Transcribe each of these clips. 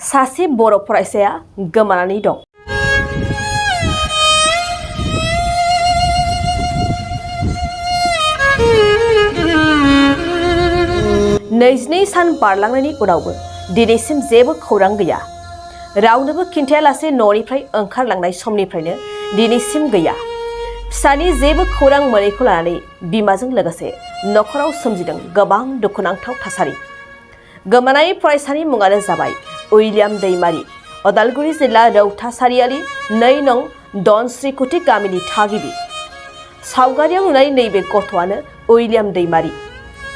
सासे बर' फरायसाया गोमानानै दं। नैजिनै सान बारलांनायनि उनावबो दिनैसिम जेबो खौरां गैया। रावनोबो खिन्थायालासे न'निफ्राय ओंखारलांनाय समनिफ्रायनो दिनैसिम गैया। फिसानि जेबो खौरां मोनैखौ लानानै बिमाजों लोगोसे नखराव सोमजिदों गोबां दुखुनांथाव थासारि। गोमानाय फरायसानि मुङानो जाबाय उइलियाम दैमारि, उदालगुरि जिल्ला रौता सारियालि 2 नं धनश्रीकुटी गामिनि थागिबि। सावगारियाव नुनाय नैबे गथ'आनो उइलियाम दैमारि।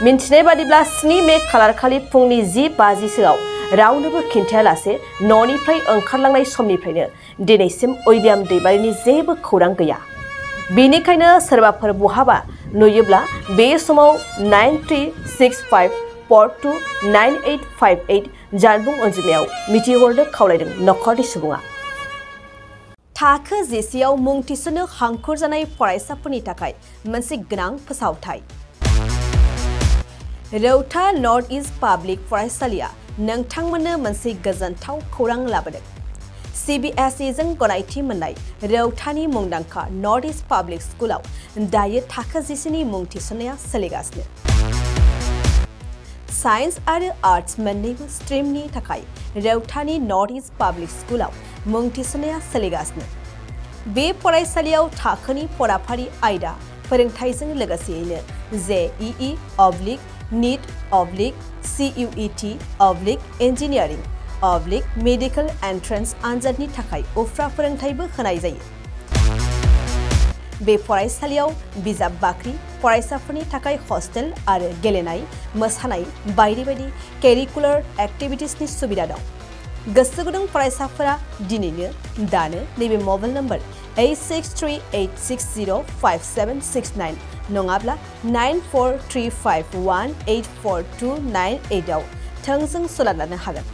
मिन्थिनाय बादिब्ला 7 मे खालारखालि फुंनि 10:50सोआव रावनोबो खिन्थायालासे न'निफ्राय ओंखारलांनाय समनिफ्रायनो दिनैसिम उइलियाम दैमारिनि जेबो खौरां गैया। बेनिखायनो सोरबाफोर बहाबा नुयोब्ला बे समाव 9365429858 जानबुं अनजिमायाव मिथिहरनो खावलायदों नखरनि सुबुङा। थाखो 10आव मुं थिसननो हांखुर जानाय फरायसाफोरनि थाखाय मोनसे गोनां फोसावथाय। रौता नर्थ इस्ट पाब्लिक फरायसालिया नोंथांमोननो मोनसे गोजोनथाव खौरां लाबोदों। CBSE जों गनायथि मोननाय रौतानि मुंदांखा नर्थ इस्ट पाब्लिक स्कुलाव दायो थाखो 10नि मुं थिसननाया सोलिगासिनो। साइन्स आरो आर्ट्स मोन्नैबो स्ट्रिमनि थाखाय रौतानि नर्थ इस्ट पाब्लिक स्कुलाव मुं थिसननाया सोलिगासिनो। बे फरायसालियाव थाखोनि फराफारि आयदा फोरोंथायजों लोगोसेयैनो JEE, NEET, CUET, engineering, medical entrance आनजादनि थाखाय उफ्रा फोरोंथायबो होनाय जायो। बे फरायसालियाव बिजाब बाख्रि, फरायसाफोरनि थाखाय हस्टेल आरो गेलेनाय, मोसानाय बायदि बायदि केरिकुलार एक्टिभिटिसनि सुबिदा दं। गोसो गुदुं फरायसाफोरा दिनैनो दानो नैबे मबाइल नम्बर 8638605769 नङाब्ला 9435184298 आव थोंजों सुलाद लानो हागोन।